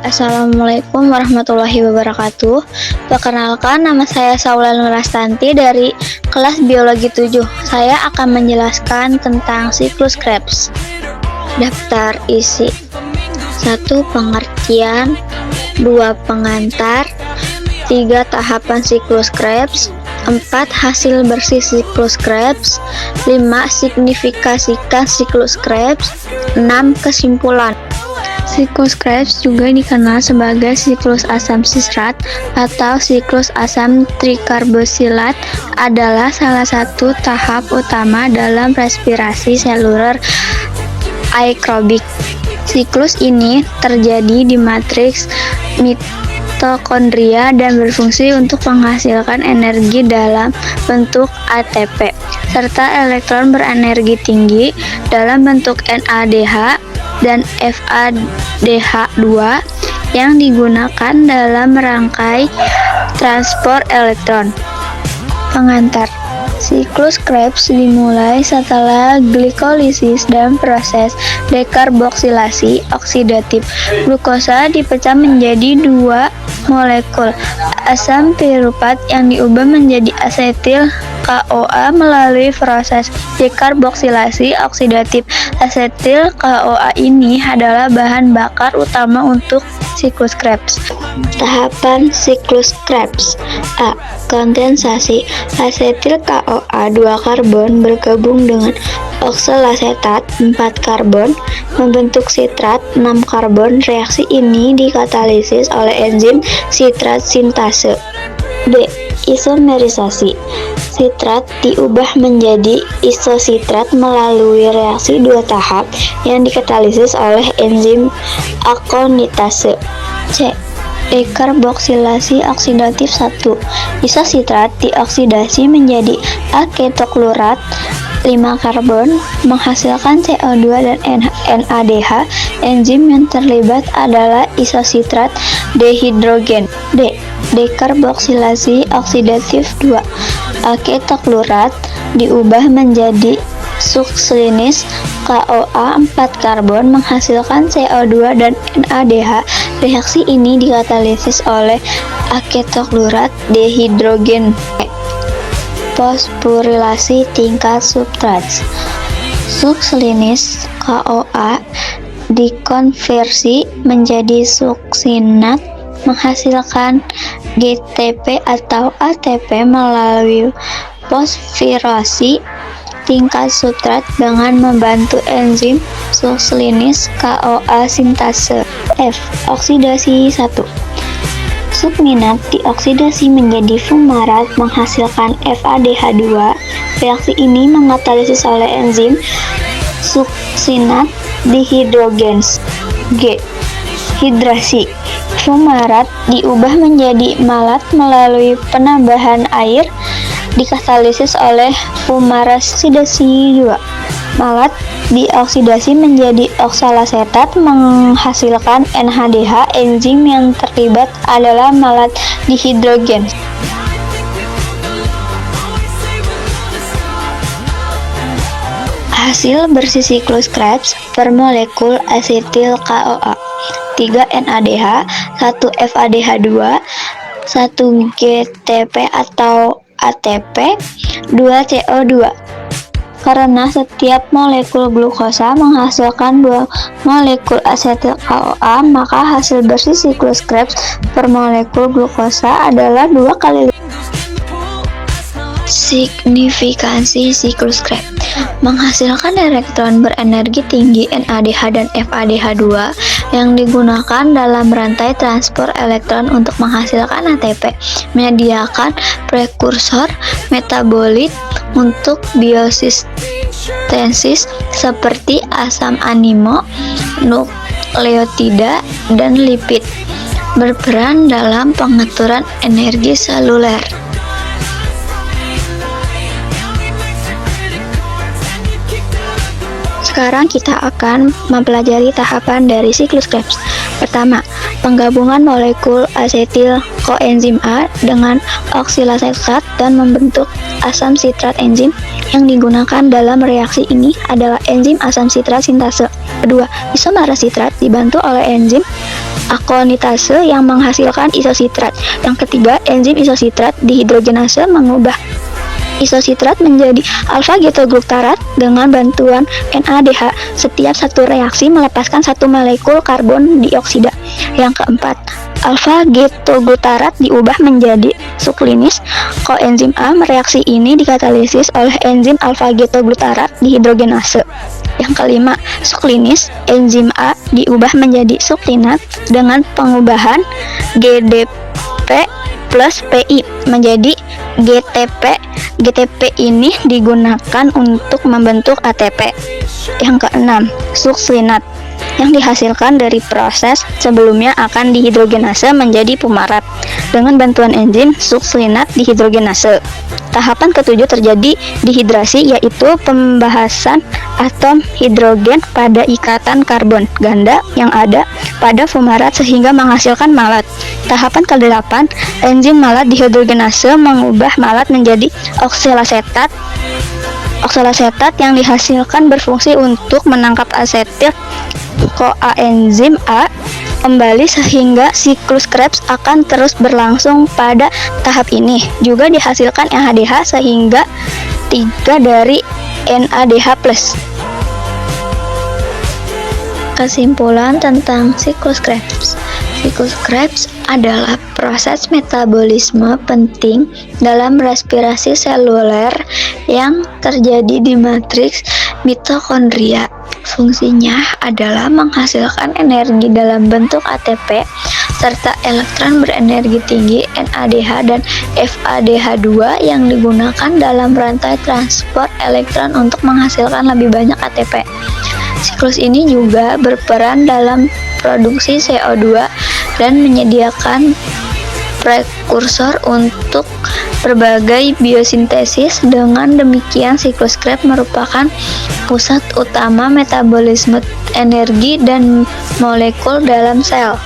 Assalamualaikum warahmatullahi wabarakatuh. Perkenalkan, nama saya Saula Nurastanti dari kelas Biologi 7. Saya akan menjelaskan tentang siklus Krebs. Daftar isi: 1. Pengertian, 2. Pengantar, 3. Tahapan siklus Krebs, 4. Hasil bersih siklus Krebs, 5. Signifikasikan siklus Krebs, 6. Kesimpulan. Siklus Krebs juga dikenal sebagai siklus asam sitrat atau siklus asam trikarbosilat, adalah salah satu tahap utama dalam respirasi seluler aerobik. Siklus ini terjadi di matriks mitokondria dan berfungsi untuk menghasilkan energi dalam bentuk ATP serta elektron berenergi tinggi dalam bentuk NADH dan FADH2 yang digunakan dalam rangkai transport elektron. Pengantar: siklus Krebs dimulai setelah glikolisis dan proses dekarboksilasi oksidatif. Glukosa dipecah menjadi 2 molekul asam piruvat yang diubah menjadi asetil CoA melalui proses dekarboksilasi oksidatif. Asetil CoA ini adalah bahan bakar utama untuk siklus Krebs. Tahapan siklus Krebs: A. Kondensasi. Asetil CoA 2 karbon bergabung dengan oksalasetat 4 karbon membentuk sitrat 6 karbon. Reaksi ini dikatalisis oleh enzim sitrat sintase. B. Isomerisasi. Sitrat diubah menjadi isositrat melalui reaksi 2 tahap yang dikatalisis oleh enzim akonitase. C. Dekarboksilasi oksidatif 1. Isositrat dioksidasi menjadi aketoklurat 5 karbon menghasilkan CO2 dan NADH. Enzim yang terlibat adalah isositrat dehidrogen. D. Dekarboksilasi oksidatif 2. Aketoklurat diubah menjadi sukslinis CoA 4 karbon menghasilkan CO2 dan NADH. Reaksi ini dikatalisis oleh aketoklurat dehidrogen. Fosforilasi tingkat substrat. Sukslinis CoA dikonversi menjadi suksinat menghasilkan GTP atau ATP melalui fosforilasi tingkat substrat dengan membantu enzim sukslinis CoA sintase. F. Oksidasi 1. Sukminat dioksidasi menjadi fumarat menghasilkan FADH2. Reaksi ini mengkatalisis oleh enzim suksinat dihidrogenase. G. Hidrasi. Fumarat diubah menjadi malat melalui penambahan air, dikatalisis oleh fumarasida-2. Malat dioksidasi menjadi oksalasetat menghasilkan NADH. Enzim yang terlibat adalah malat dihidrogen. Hasil bersih siklus Krebs per molekul asetil CoA: 3 NADH, 1 FADH2, 1 GTP atau ATP, 2 CO2. Karena setiap molekul glukosa menghasilkan 2 molekul asetil CoA, maka hasil bersih siklus Krebs per molekul glukosa adalah 2 kali. Signifikasi siklus Krebs: menghasilkan elektron berenergi tinggi NADH dan FADH2 yang digunakan dalam rantai transport elektron untuk menghasilkan ATP, menyediakan prekursor metabolit untuk biosintesis seperti asam amino, nukleotida, dan lipid, berperan dalam pengaturan energi seluler. Sekarang kita akan mempelajari tahapan dari siklus Krebs. Pertama, penggabungan molekul asetil koenzim A dengan oksalasetat dan membentuk asam sitrat. Enzim yang digunakan dalam reaksi ini adalah enzim asam sitrat sintase. Kedua, isomer sitrat dibantu oleh enzim akonitase yang menghasilkan isositrat. Yang ketiga, enzim isositrat dihidrogenase mengubah isositrat menjadi alfa-getoglutarat dengan bantuan NADH. Setiap satu reaksi melepaskan satu molekul karbon dioksida. Yang keempat, alfa-getoglutarat diubah menjadi suklinis. Koenzim A reaksi ini dikatalisis oleh enzim alfa-getoglutarat dihidrogenase. Yang kelima, suklinis, enzim A diubah menjadi suklinat dengan pengubahan GDP plus PI menjadi GTP. GTP ini digunakan untuk membentuk ATP. Yang keenam, sukslinat yang dihasilkan dari proses sebelumnya akan dihidrogenase menjadi fumarat dengan bantuan enzim sukslinat dihidrogenase. Tahapan ketujuh terjadi dehidrasi, yaitu pembahasan atom hidrogen pada ikatan karbon ganda yang ada pada fumarat sehingga menghasilkan malat. Tahapan ke-8, enzim malat dihidrogenase mengubah malat menjadi oksalasetat. Oksalasetat yang dihasilkan berfungsi untuk menangkap asetil koenzim A kembali sehingga siklus Krebs akan terus berlangsung pada tahap ini. Juga dihasilkan NADH sehingga 3 dari NADH+. Kesimpulan tentang siklus Krebs. Siklus Krebs adalah proses metabolisme penting dalam respirasi seluler yang terjadi di matriks mitokondria. Fungsinya adalah menghasilkan energi dalam bentuk ATP serta elektron berenergi tinggi NADH dan FADH2 yang digunakan dalam rantai transport elektron untuk menghasilkan lebih banyak ATP. Siklus ini juga berperan dalam produksi CO2 dan menyediakan prekursor untuk berbagai biosintesis. Dengan demikian, siklus Krebs merupakan pusat utama metabolisme energi dan molekul dalam sel.